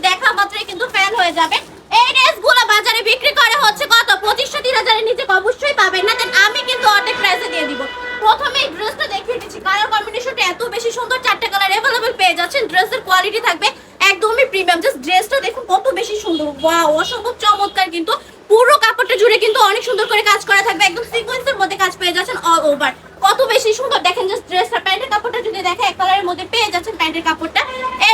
দেখা মাত্রই কিন্তু ফ্যান হয়ে যাবে। এই ড্রেসগুলো বাজারে বিক্রি করে হচ্ছে কত 2500-3000 এর নিচে অবশ্যই পাবেন না। দেন আমি কিন্তু অনেক প্রাইসে দিয়ে দিব। প্রথমে এই ড্রেসটা দেখিয়ে দিচ্ছি, কালার কম্বিনেশনটা এত বেশি সুন্দর, 4টা কালার अवेलेबल পেয়ে যাচ্ছেন। ড্রেসের কোয়ালিটি থাকবে একদমই প্রিমিয়াম। জাস্ট ড্রেসটা দেখুন কত বেশি সুন্দর, ওয়াও অসম্ভব চমৎকার। কিন্তু পুরো কাপড়টা জুড়ে কিন্তু অনেক সুন্দর করে কাজ করা থাকবে, একদম সিকোয়েন্সের মধ্যে কাজ পেয়ে যাচ্ছেন অল ওভার। কত বেশি সুন্দর দেখেন, জাস্ট ড্রেসটা প্যান্টের কাপড়টা যদি দেখে এক কালারের মধ্যে পেয়ে যাচ্ছেন প্যান্টের কাপড়টা।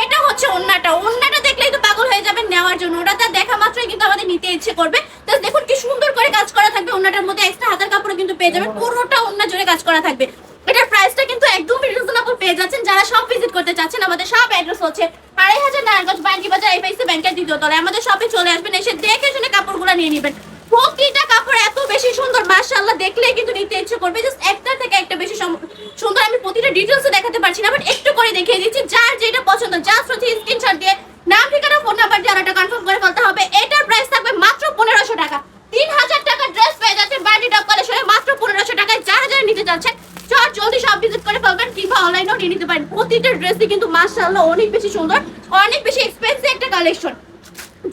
এটা হচ্ছে ওন্নাটা, ওন্নাটা দেখলেই তো পাগল হয়ে যাবেন নেওয়ার জন্য, ওটা দেখা মাত্রই কিন্তু আমাদের নিতে ইচ্ছে করবে। তো দেখুন কি সুন্দর করে কাজ করা থাকবে, ওন্নাটার মধ্যে এক্সট্রা হাতের কাপড় কিন্তু পেয়ে যাবেন, পুরোটা ওন্না জুড়ে কাজ করা থাকবে। এটার প্রাইসটা কিন্তু একদমই রিজনেবল পেয়ে যাচ্ছেন। যারা সব ভিজিট করতে চাচ্ছেন, আমাদের সব অ্যাড্রেস হচ্ছে 2500 নারায়ণগঞ্জ বান্ডি বাজার এফআইসি ব্যাংকের দ্বিতীয় তলায়। আমাদের শপে চলে আসবেন, এসে দেখে শুনে কাপড়গুলো নিয়ে নেবেন। প্রতিটা কাপড় এত বেশি সুন্দর, মাশাআল্লাহ দেখলেই কিন্তু নিতে ইচ্ছে করবে। জাস্ট একটা থেকে একটা বেশি সুন্দর। আমি প্রতিটা ডিটেইলসে দেখাতে পারছি না, বাট একটু করে দেখিয়ে দিচ্ছি। যার যেটা পছন্দ জাস্ট হচ্ছে স্ক্রিনশট দিয়ে নাম, ঠিকানা, ফোন নাম্বার দিয়ে অর্ডারটা কনফার্ম করে ফেলতে হবে। এটার প্রাইস থাকবে মাত্র 1500 টাকা। 3000 টাকা ড্রেস পেয়ে যাচ্ছেন বান্ডি টপ কালেকশনে মাত্র 1500 টাকায়। যারা যারা নিতে যাচ্ছেন চট জলদি সব ভিজিট করে ফেলবেন, কিংবা অনলাইনেও নিয়ে নিতে পারেন। প্রতিটা ড্রেসই কিন্তু মাশাআল্লাহ অনেক বেশি সুন্দর, অনেক বেশি এক্সপেন্সিভ একটা কালেকশন।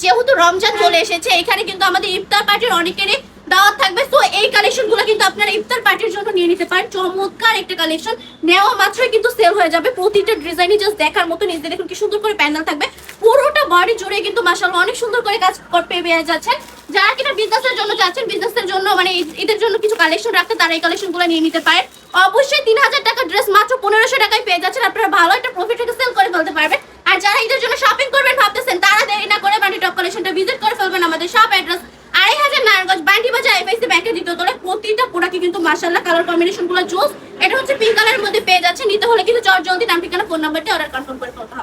যেহেতু রমজান চলে এসেছে, এখানে কিন্তু আমাদের ইফতার পার্টির অনেকেরই দাওয়াত থাকবে। তো এই কালেকশনগুলো কিন্তু আপনারা ইফতার পার্টির জন্য নিয়ে নিতে পারেন। চমৎকার একটা কালেকশন, নেওয়া মাত্রই কিন্তু সেল হয়ে যাবে। প্রতিটা ডিজাইনই জাস্ট দেখার মতো। নিজে দেখুন কি সুন্দর করে প্যানেল থাকবে, পুরোটা বডি জুড়ে কিন্তু মাশাআল্লাহ অনেক সুন্দর করে কাজ পেয়ে যাচ্ছেন। যারা কিনা বিজনেসের জন্য চাচ্ছেন, বিজনেসের জন্য মানে ঈদের জন্য কিছু কালেকশন রাখতে, তারা এই কালেকশনগুলো নিয়ে নিতে পারেন। অবশ্যই 3000 টাকা ড্রেস মাত্র 1500 টাকায় পেয়ে যাচ্ছেন। আপনারা ভালো একটা প্রফিট রেখে সেল করে ফেলতে পারবেন। আর যারা ঈদের জন্য শপিং করবেন ভাবতেছেন, তারা দেরি না করে বান্ডি টপ কালেকশনটা ভিজিট করে ফেলবেন। আমাদের শপ অ্যাড্রেস 2500 নারায়ণগঞ্জ বান্ডি বাজার এফআইসি ব্যাংকের দ্বিতীয় তলায়। প্রতিটা প্রোডাক্টই কিন্তু মাশাআল্লাহ কালার কম্বিনেশনগুলো জোস। এটা হচ্ছে পিঙ্ক কালারের মধ্যে পেয়ে যাচ্ছে। নিতে হলে কিন্তু চট জলদি নাম, ঠিকানা, ফোন নাম্বার দিয়ে অর্ডার কনফার্ম করে ফেলতে হবে।